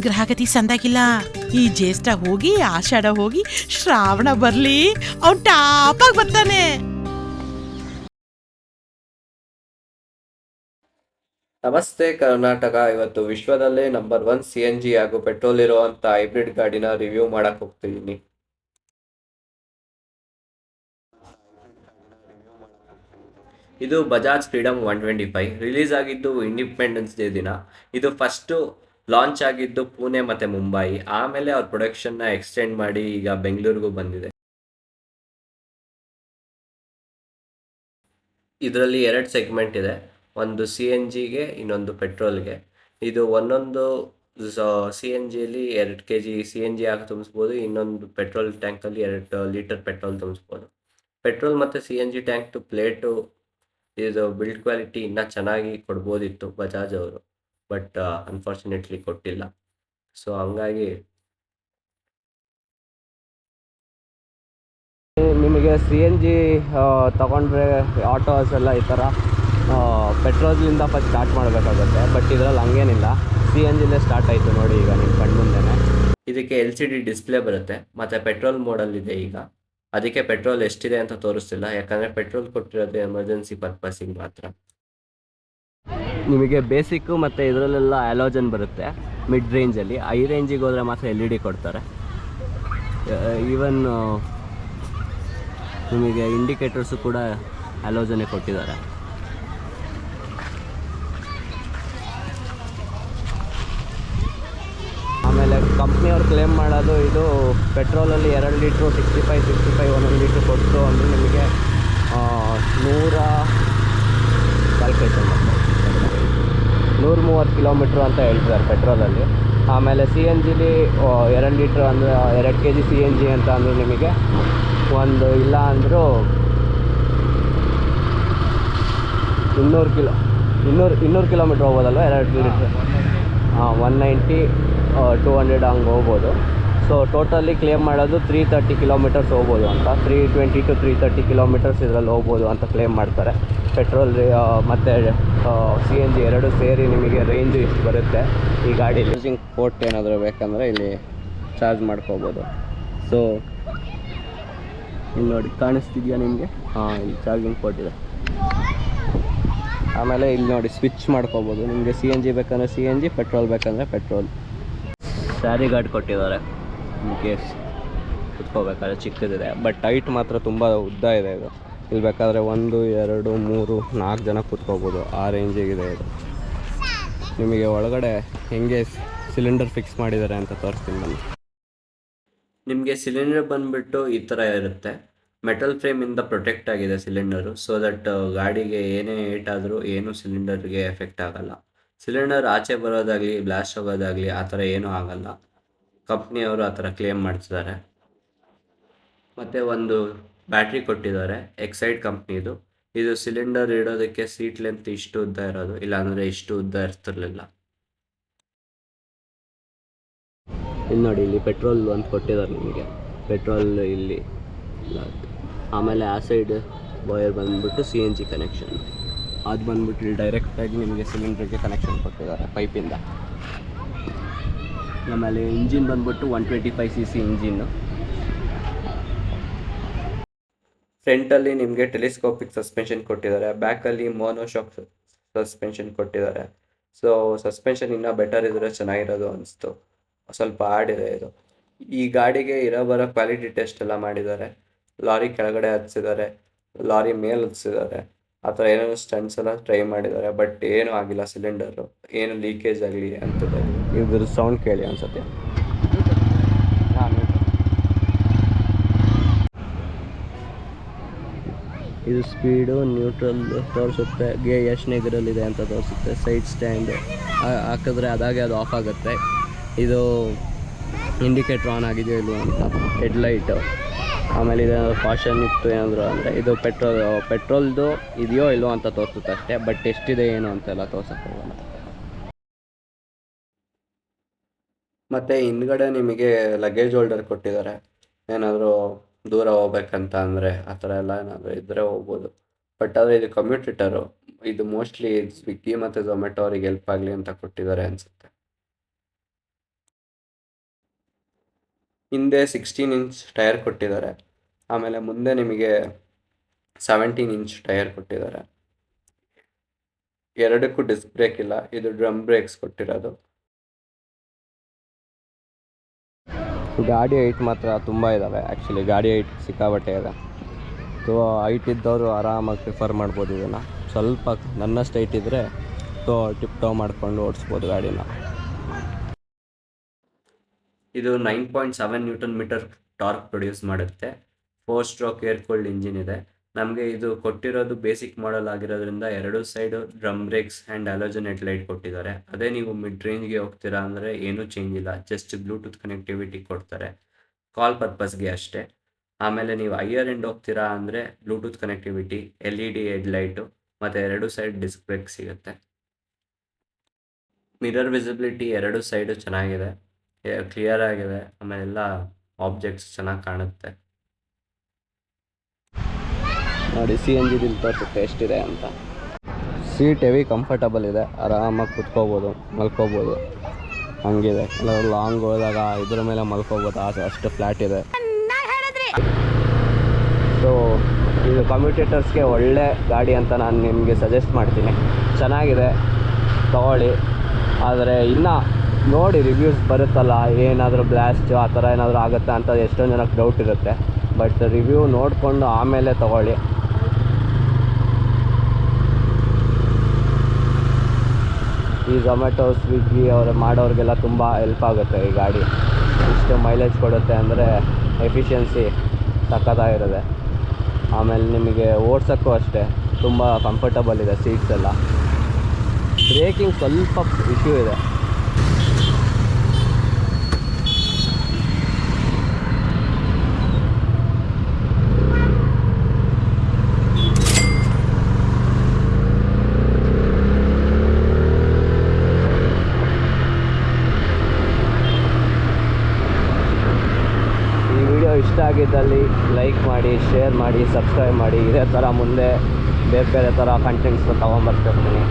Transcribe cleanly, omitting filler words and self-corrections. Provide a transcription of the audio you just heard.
ಗ್ರಹಗತಿ ಸಂದಾಗಿಲ್ಲ. ಈ ಜ್ಯೇಷ್ಠ ಹೋಗಿ ಆಷಾಢ ಹೋಗಿ ಶ್ರಾವಣ ಬರ್ಲಿ, ಅವ್ನ್ ಟಾಪಾಗಿ ಬರ್ತಾನೆ. ನಮಸ್ತೆ ಕರ್ನಾಟಕ. ಇವತ್ತು ವಿಶ್ವದಲ್ಲೇ ನಂಬರ್ 1 CNG ಹಾಗೂ ಪೆಟ್ರೋಲ್ ಇರುವಂತ ಹೈಬ್ರಿಡ್ ಗಾಡಿನ ರಿವ್ಯೂ ಮಾಡಕ್ ಹೋಗ್ತಿದ್ದೀನಿ. ಇದು ಬಜಾಜ್ ಫ್ರೀಡಮ್ 125 ರಿಲೀಸ್ ಆಗಿದ್ದು ಇಂಡಿಪೆಂಡೆನ್ಸ್ ಡೇ ದಿನ. ಇದು ಫಸ್ಟ್ ಲಾಂಚ್ ಆಗಿದ್ದು ಪುಣೆ ಮತ್ತೆ ಮುಂಬೈ, ಆಮೇಲೆ ಅವ್ರ ಪ್ರೊಡಕ್ಷನ್ ನ ಎಕ್ಸ್ಟೆಂಡ್ ಮಾಡಿ ಈಗ ಬೆಂಗಳೂರಿಗೂ ಬಂದಿದೆ. ಇದರಲ್ಲಿ 2 ಸೆಗ್ಮೆಂಟ್ ಇದೆ, ಒಂದು CNGಗೆ, ಇನ್ನೊಂದು ಪೆಟ್ರೋಲ್ಗೆ. ಇದು ಒಂದೊಂದು CNGಯಲ್ಲಿ 2 kg CNG ಆಗಿ ತುಂಬಿಸ್ಬೋದು, ಇನ್ನೊಂದು ಪೆಟ್ರೋಲ್ ಟ್ಯಾಂಕಲ್ಲಿ 2 ಲೀಟರ್ ಪೆಟ್ರೋಲ್ ತುಂಬಿಸ್ಬೋದು. ಪೆಟ್ರೋಲ್ ಮತ್ತು CNG ಟ್ಯಾಂಕ್ ಪ್ಲೇಟು ಇದು ಬಿಲ್ಡ್ ಕ್ವಾಲಿಟಿ ಇನ್ನೂ ಚೆನ್ನಾಗಿ ಕೊಡ್ಬೋದಿತ್ತು ಬಜಾಜ್ ಅವರು, ಬಟ್ ಅನ್ಫಾರ್ಚುನೇಟ್ಲಿ ಕೊಟ್ಟಿಲ್ಲ. ಸೊ ಹಂಗಾಗಿ ನಿಮಗೆ CNG ತಗೊಂಡ್ರೆ ಆಟೋಸ್ ಎಲ್ಲ ಈ ಥರ ಪೆಟ್ರೋಲ್ನಿಂದ ಫಸ್ಟ್ ಸ್ಟಾರ್ಟ್ ಮಾಡಬೇಕಾಗುತ್ತೆ. ಬಟ್ ಇದರಲ್ಲಿ ಹಂಗೇನಿಲ್ಲ, CNGಲೇ ಸ್ಟಾರ್ಟ್ ಆಯಿತು ನೋಡಿ ಈಗ ನಿಮ್ಮ ಕಣ್ಮುಂದೆನೇ. ಇದಕ್ಕೆ LCD ಡಿಸ್ಪ್ಲೇ ಬರುತ್ತೆ ಮತ್ತು ಪೆಟ್ರೋಲ್ ಮೋಡಲ್ಲಿದೆ ಈಗ. ಅದಕ್ಕೆ ಪೆಟ್ರೋಲ್ ಎಷ್ಟಿದೆ ಅಂತ ತೋರಿಸ್ತಿಲ್ಲ, ಯಾಕಂದರೆ ಪೆಟ್ರೋಲ್ ಕೊಟ್ಟಿರೋದು ಎಮರ್ಜೆನ್ಸಿ ಪರ್ಪಸಿಗೆ ಮಾತ್ರ. ನಿಮಗೆ ಬೇಸಿಕ್ಕು ಮತ್ತು ಇದರಲ್ಲೆಲ್ಲ ಹ್ಯಾಲೋಜನ್ ಬರುತ್ತೆ ಮಿಡ್ ರೇಂಜಲ್ಲಿ. ಹೈ ರೇಂಜಿಗೆ ಹೋದರೆ ಮಾತ್ರ LED ಕೊಡ್ತಾರೆ. ಈವನ್ ನಿಮಗೆ ಇಂಡಿಕೇಟರ್ಸು ಕೂಡ ಹ್ಯಾಲೋಜನ್ನೇ ಕೊಟ್ಟಿದ್ದಾರೆ. ಆಮೇಲೆ ಕಂಪ್ನಿಯವ್ರು ಕ್ಲೇಮ್ ಮಾಡೋದು ಇದು ಪೆಟ್ರೋಲಲ್ಲಿ 2 ಲೀಟ್ರು 65 1 ಲೀಟ್ರ್ ಕೊಟ್ಟು ಅಂದರೆ ನಿಮಗೆ 130 ಕಿಲೋಮೀಟ್ರು ಅಂತ ಹೇಳ್ತಿದ್ದಾರೆ ಪೆಟ್ರೋಲಲ್ಲಿ. ಆಮೇಲೆ CNGಲಿ 2 ಲೀಟ್ರ್ ಅಂದರೆ 2 kg CNG ಅಂತ ಅಂದರೆ ನಿಮಗೆ ಒಂದು ಇಲ್ಲ ಅಂದರೂ 200 ಕಿಲೋಮೀಟ್ರ್ ಹೋಗ್ಬೋದಲ್ವ, 2 ಲೀಟ್ರ್. 190 200 ಹಂಗೆ ಹೋಗ್ಬೋದು. ಸೊ ಟೋಟಲಿ ಕ್ಲೇಮ್ ಮಾಡೋದು 330 ಕಿಲೋಮೀಟರ್ಸ್ ಹೋಗ್ಬೋದು ಅಂತ, 320 to 330 ಕಿಲೋಮೀಟರ್ಸ್ ಇದರಲ್ಲಿ ಹೋಗ್ಬೋದು ಅಂತ ಕ್ಲೇಮ್ ಮಾಡ್ತಾರೆ. ಪೆಟ್ರೋಲ್ ಮತ್ತು CNG ಎರಡು ಸೇರಿ ನಿಮಗೆ ರೇಂಜು ಇಷ್ಟು ಬರುತ್ತೆ ಈ ಗಾಡಿ. ಚಾರ್ಜಿಂಗ್ ಪೋರ್ಟ್ ಏನಾದರೂ ಬೇಕಂದರೆ ಇಲ್ಲಿ ಚಾರ್ಜ್ ಮಾಡ್ಕೋಬೋದು. ಸೊ ಇಲ್ಲಿ ನೋಡಿ ಕಾಣಿಸ್ತಿದೆಯಾ ನಿಮಗೆ? ಇಲ್ಲಿ ಚಾರ್ಜಿಂಗ್ ಪೋರ್ಟ್ ಇದೆ. ಆಮೇಲೆ ಇಲ್ಲಿ ನೋಡಿ ಸ್ವಿಚ್ ಮಾಡ್ಕೋಬೋದು. ನಿಮಗೆ CNG ಬೇಕಂದರೆ CNG, ಪೆಟ್ರೋಲ್ ಬೇಕಂದರೆ ಪೆಟ್ರೋಲ್. ಸ್ಯಾರಿ ಗಾರ್ಡ್ ಕೊಟ್ಟಿದ್ದಾರೆ ಇನ್ ಕೇಸ್ ಕುತ್ಕೋಬೇಕಾದ್ರೆ. ಚಿಕ್ಕದಿದೆ ಬಟ್ ಹೈಟ್ ಮಾತ್ರ ತುಂಬ ಉದ್ದ ಇದೆ ಇದು. ಇಲ್ಲಿ ಬೇಕಾದರೆ 1 2 3 4 ಜನ ಕೂತ್ಕೋಬೋದು, ಆ ರೇಂಜಿಗಿದೆ ಇದು. ನಿಮಗೆ ಒಳಗಡೆ ಹೆಂಗೆ ಸಿಲಿಂಡರ್ ಫಿಕ್ಸ್ ಮಾಡಿದ್ದಾರೆ ಅಂತ ತೋರಿಸ್ತೀನಿ ಬನ್ನಿ. ನಿಮಗೆ ಸಿಲಿಂಡರ್ ಬಂದುಬಿಟ್ಟು ಈ ಥರ ಇರುತ್ತೆ. ಮೆಟಲ್ ಫ್ರೇಮಿಂದ ಪ್ರೊಟೆಕ್ಟ್ ಆಗಿದೆ ಸಿಲಿಂಡರು, ಸೊ ದಟ್ ಗಾಡಿಗೆ ಏನೇ ಏಟಾದರೂ ಏನು ಸಿಲಿಂಡರ್ಗೆ ಎಫೆಕ್ಟ್ ಆಗಲ್ಲ. ಸಿಲಿಂಡರ್ ಆಚೆ ಬರೋದಾಗಲಿ ಬ್ಲಾಸ್ಟ್ ಆಗೋದಾಗಲಿ ಆ ಥರ ಏನೂ ಆಗಲ್ಲ. ಕಂಪ್ನಿಯವರು ಆ ಥರ ಕ್ಲೇಮ್ ಮಾಡ್ತಿದ್ದಾರೆ. ಮತ್ತು ಒಂದು ಬ್ಯಾಟ್ರಿ ಕೊಟ್ಟಿದ್ದಾರೆ, ಎಕ್ಸೈಡ್ ಕಂಪ್ನಿದು. ಇದು ಸಿಲಿಂಡರ್ ಇಡೋದಕ್ಕೆ ಸೀಟ್ ಲೆಂತ್ ಇಷ್ಟು ಉದ್ದ ಇರೋದು, ಇಲ್ಲಾಂದರೆ ಇಷ್ಟು ಉದ್ದ ಇರ್ತಿರ್ಲಿಲ್ಲ. ಇಲ್ಲಿ ನೋಡಿ, ಇಲ್ಲಿ ಪೆಟ್ರೋಲ್ ಒಂದು ಕೊಟ್ಟಿದ್ದಾರೆ ನಿಮಗೆ, ಪೆಟ್ರೋಲ್ ಇಲ್ಲಿ. ಆಮೇಲೆ ಆ ಸೈಡ್ ವೈರ್ ಬಂದುಬಿಟ್ಟು CNG ಕನೆಕ್ಷನ್, ಅದು ಬಂದುಬಿಟ್ಟು ಇಲ್ಲಿ ಡೈರೆಕ್ಟಾಗಿ ನಿಮಗೆ ಸಿಲಿಂಡ್ರಿಗೆ ಕನೆಕ್ಷನ್ ಕೊಟ್ಟಿದ್ದಾರೆ ಪೈಪಿಂದ. ಆಮೇಲೆ ಇಂಜಿನ್ ಬಂದುಬಿಟ್ಟು 125cc ಇಂಜಿನ್ನು. ಫ್ರಂಟಲ್ಲಿ ನಿಮಗೆ ಟೆಲಿಸ್ಕೋಪಿಕ್ ಸಸ್ಪೆನ್ಷನ್ ಕೊಟ್ಟಿದ್ದಾರೆ, ಬ್ಯಾಕಲ್ಲಿ ಮೋನೋಶಾಕ್ ಸಸ್ಪೆನ್ಷನ್ ಕೊಟ್ಟಿದ್ದಾರೆ. ಸೊ ಸಸ್ಪೆನ್ಷನ್ ಇನ್ನೂ ಬೆಟರ್ ಇದ್ದರೆ ಚೆನ್ನಾಗಿರೋದು ಅನಿಸ್ತು. ಸ್ವಲ್ಪ ಹಾರ್ಡಿದೆ ಇದು. ಈ ಗಾಡಿಗೆ ಬರೋ ಕ್ವಾಲಿಟಿ ಟೆಸ್ಟ್ ಎಲ್ಲ ಮಾಡಿದ್ದಾರೆ. ಲಾರಿ ಕೆಳಗಡೆ ಹತ್ಸಿದ್ದಾರೆ, ಲಾರಿ ಮೇಲೆ ಹತ್ಸಿದ್ದಾರೆ, ಆ ಥರ ಏನೇನೋ ಸ್ಟಂಟ್ಸ್ ಎಲ್ಲ ಟ್ರೈ ಮಾಡಿದ್ದಾರೆ. ಬಟ್ ಏನೂ ಆಗಿಲ್ಲ, ಸಿಲಿಂಡರು ಏನು ಲೀಕೇಜ್ ಆಗಲಿ ಅಂತಿದೆ. ಇದ್ರ ಸೌಂಡ್ ಕೇಳಿ ಅನ್ಸುತ್ತೆ. ಇದು ಸ್ಪೀಡು ನ್ಯೂಟ್ರಲ್ ತೋರಿಸುತ್ತೆ, ಎಷ್ಟನೇ ಗಿರಲ್ಲಿದೆ ಅಂತ ತೋರಿಸುತ್ತೆ. ಸೈಡ್ ಸ್ಟ್ಯಾಂಡ್ ಹಾಕಿದ್ರೆ ಅದಾಗೆ ಅದು ಆಫ್ ಆಗುತ್ತೆ. ಇದು ಇಂಡಿಕೇಟ್ರ್ ಆನ್ ಆಗಿದೆಯೋ ಇಲ್ವೋ ಅಂತ, ಹೆಡ್ಲೈಟು. ಆಮೇಲೆ ಇದೇನಾದ್ರು ಕಾಷನ್ ಇತ್ತು ಏನಾದರೂ ಅಂದರೆ ಇದು ಪೆಟ್ರೋಲ್ದು ಇದೆಯೋ ಇಲ್ವೋ ಅಂತ ತೋರಿಸುತ್ತೆ ಅಷ್ಟೇ, ಬಟ್ ಎಷ್ಟಿದೆ ಏನು ಅಂತೆಲ್ಲ ತೋರ್ಸೋಕ್ಕಾಗಲ್ಲ. ಮತ್ತು ಹಿಂದ್ಗಡೆ ನಿಮಗೆ ಲಗೇಜ್ ಹೋಲ್ಡರ್ ಕೊಟ್ಟಿದ್ದಾರೆ. ಏನಾದರೂ ದೂರ ಹೋಗ್ಬೇಕಂತ ಅಂದರೆ ಆ ಥರ ಎಲ್ಲ ಏನಾದರೂ ಇದ್ದರೆ ಹೋಗ್ಬೋದು. ಬಟ್ ಆದರೆ ಇದು ಕಮ್ಯೂಟೇಟರು, ಇದು ಮೋಸ್ಟ್ಲಿ ಸ್ವಿಗ್ಗಿ ಮತ್ತು ಝೊಮ್ಯಾಟೊ ಅವ್ರಿಗೆ ಹೆಲ್ಪ್ ಆಗಲಿ ಅಂತ ಕೊಟ್ಟಿದ್ದಾರೆ ಅನಿಸುತ್ತೆ. ಹಿಂದೆ 16 ಇಂಚ್ ಟೈರ್ ಕೊಟ್ಟಿದ್ದಾರೆ, ಆಮೇಲೆ ಮುಂದೆ ನಿಮಗೆ 17 ಇಂಚ್ ಟೈರ್ ಕೊಟ್ಟಿದ್ದಾರೆ. ಎರಡಕ್ಕೂ ಡಿಸ್ಕ್ ಬ್ರೇಕ್ ಇಲ್ಲ, ಇದು ಡ್ರಮ್ ಬ್ರೇಕ್ಸ್ ಕೊಟ್ಟಿರೋದು. ಗಾಡಿ ಹೈಟ್ ಮಾತ್ರ ತುಂಬ ಇದ್ದಾವೆ. ಆ್ಯಕ್ಚುಲಿ ಗಾಡಿ ಹೈಟ್ ಸಿಕ್ಕಾಬಟ್ಟೆ ಇದೆ. ಸೊ ಹೈಟ್ ಇದ್ದವರು ಆರಾಮಾಗಿ ಪ್ರಿಫರ್ ಮಾಡ್ಬೋದು ಇದನ್ನು. ಸ್ವಲ್ಪ ನನ್ನಷ್ಟು ಹೈಟ್ ಇದ್ದರೆ ಟಿಪ್ ಟಾಪ್ ಮಾಡ್ಕೊಂಡು ಓಡಿಸ್ಬೋದು ಗಾಡಿನ. ಇದು 9.7 ನ್ಯೂಟನ್ ಮೀಟರ್ ಟಾರ್ಕ್ ಪ್ರೊಡ್ಯೂಸ್ ಮಾಡುತ್ತೆ. 4 ಸ್ಟ್ರೋಕ್ ಏರ್ ಕೂಲ್ಡ್ ಇಂಜಿನ್ ಇದೆ. ನಮಗೆ ಇದು ಕೊಟ್ಟಿರೋದು ಬೇಸಿಕ್ ಮಾಡೆಲ್ ಆಗಿರೋದ್ರಿಂದ 2 side drum brakes and halogen headlight ಕೊಟ್ಟಿದ್ದಾರೆ. ಅದೇ ನೀವು ಮಿಡ್ ರೇಂಜ್ಗೆ ಹೋಗ್ತೀರಾ ಅಂದರೆ ಏನೂ ಚೇಂಜ್ ಇಲ್ಲ, ಜಸ್ಟ್ ಬ್ಲೂಟೂತ್ ಕನೆಕ್ಟಿವಿಟಿ ಕೊಡ್ತಾರೆ ಕಾಲ್ ಪರ್ಪಸ್ಗೆ ಅಷ್ಟೇ. ಆಮೇಲೆ ನೀವು ಹೈಯರ್ ಎಂಡ್ ಹೋಗ್ತೀರಾ ಅಂದರೆ ಬ್ಲೂಟೂತ್ ಕನೆಕ್ಟಿವಿಟಿ, LED ಹೆಡ್ಲೈಟು ಮತ್ತು 2 ಸೈಡ್ ಡಿಸ್ಕ್ ಬ್ರೇಕ್ ಸಿಗುತ್ತೆ. ಮಿರರ್ ವಿಸಿಬಿಲಿಟಿ 2 ಸೈಡು ಚೆನ್ನಾಗಿದೆ, ಕ್ಲಿಯರ್ ಆಗಿದೆ, ಆಮೇಲೆ ಎಲ್ಲ ಆಬ್ಜೆಕ್ಟ್ಸ್ ಚೆನ್ನಾಗಿ ಕಾಣುತ್ತೆ. ನೋಡಿ CNG ದಲ್ಲಿ ತೋರಿಸುತ್ತೆ ಎಷ್ಟಿದೆ ಅಂತ. ಸೀಟ್ ಹೆವಿ ಕಂಫರ್ಟಬಲ್ ಇದೆ, ಆರಾಮಾಗಿ ಕುತ್ಕೋಬೋದು, ಮಲ್ಕೋಬೋದು, ಹಂಗಿದೆ. ಎಲ್ಲ ಲಾಂಗ್ ಹೋದಾಗ ಇದ್ರ ಮೇಲೆ ಮಲ್ಕೋಬೋದು, ಅಷ್ಟು ಫ್ಲ್ಯಾಟ್ ಇದೆ. ಸೊ ಇದು ಕಮ್ಯೂಟೇಟರ್ಸ್ಗೆ ಒಳ್ಳೆ ಗಾಡಿ ಅಂತ ನಾನು ನಿಮಗೆ ಸಜೆಸ್ಟ್ ಮಾಡ್ತೀನಿ. ಚೆನ್ನಾಗಿದೆ, ತಗೊಳ್ಳಿ. ಆದರೆ ಇನ್ನು ನೋಡಿ ರಿವ್ಯೂಸ್ ಬರುತ್ತಲ್ಲ, ಏನಾದರೂ ಬ್ಲಾಸ್ಟು ಆ ಥರ ಏನಾದರೂ ಆಗುತ್ತಾ ಅಂತ ಎಷ್ಟೊಂದು ಜನಕ್ಕೆ ಡೌಟ್ ಇರುತ್ತೆ. ಬಟ್ ರಿವ್ಯೂ ನೋಡಿಕೊಂಡು ಆಮೇಲೆ ತಗೊಳ್ಳಿ. ಈ ಝೊಮ್ಯಾಟೊ, ಸ್ವಿಗ್ಗಿ ಅವರು ಮಾಡೋರಿಗೆಲ್ಲ ತುಂಬ ಹೆಲ್ಪ್ ಆಗುತ್ತೆ ಈ ಗಾಡಿ. ಇಷ್ಟು ಮೈಲೇಜ್ ಕೊಡುತ್ತೆ ಅಂದರೆ ಎಫಿಷಿಯನ್ಸಿ ಸಖತ್ತಾಗಿರುತ್ತೆ. ಆಮೇಲೆ ನಿಮಗೆ ಓಡ್ಸೋಕ್ಕೂ ಅಷ್ಟೇ ತುಂಬ ಕಂಫರ್ಟಬಲ್ ಇದೆ. ಸೀಟ್ಸ್ ಎಲ್ಲ, ಬ್ರೇಕಿಂಗ್ ಸ್ವಲ್ಪ ಇಶ್ಯೂ ಇದೆ. ಇಷ್ಟ ಆಗಿದ್ದಲ್ಲಿ ಲೈಕ್ ಮಾಡಿ, ಶೇರ್ ಮಾಡಿ, ಸಬ್ಸ್ಕ್ರೈಬ್ ಮಾಡಿ. ಇದೇ ಥರ ಮುಂದೆ ಬೇರೆ ಬೇರೆ ಥರ ಕಂಟೆಂಟ್ಸ್ನ ತೊಗೊಂಬರ್ತಿರ್ತೀನಿ.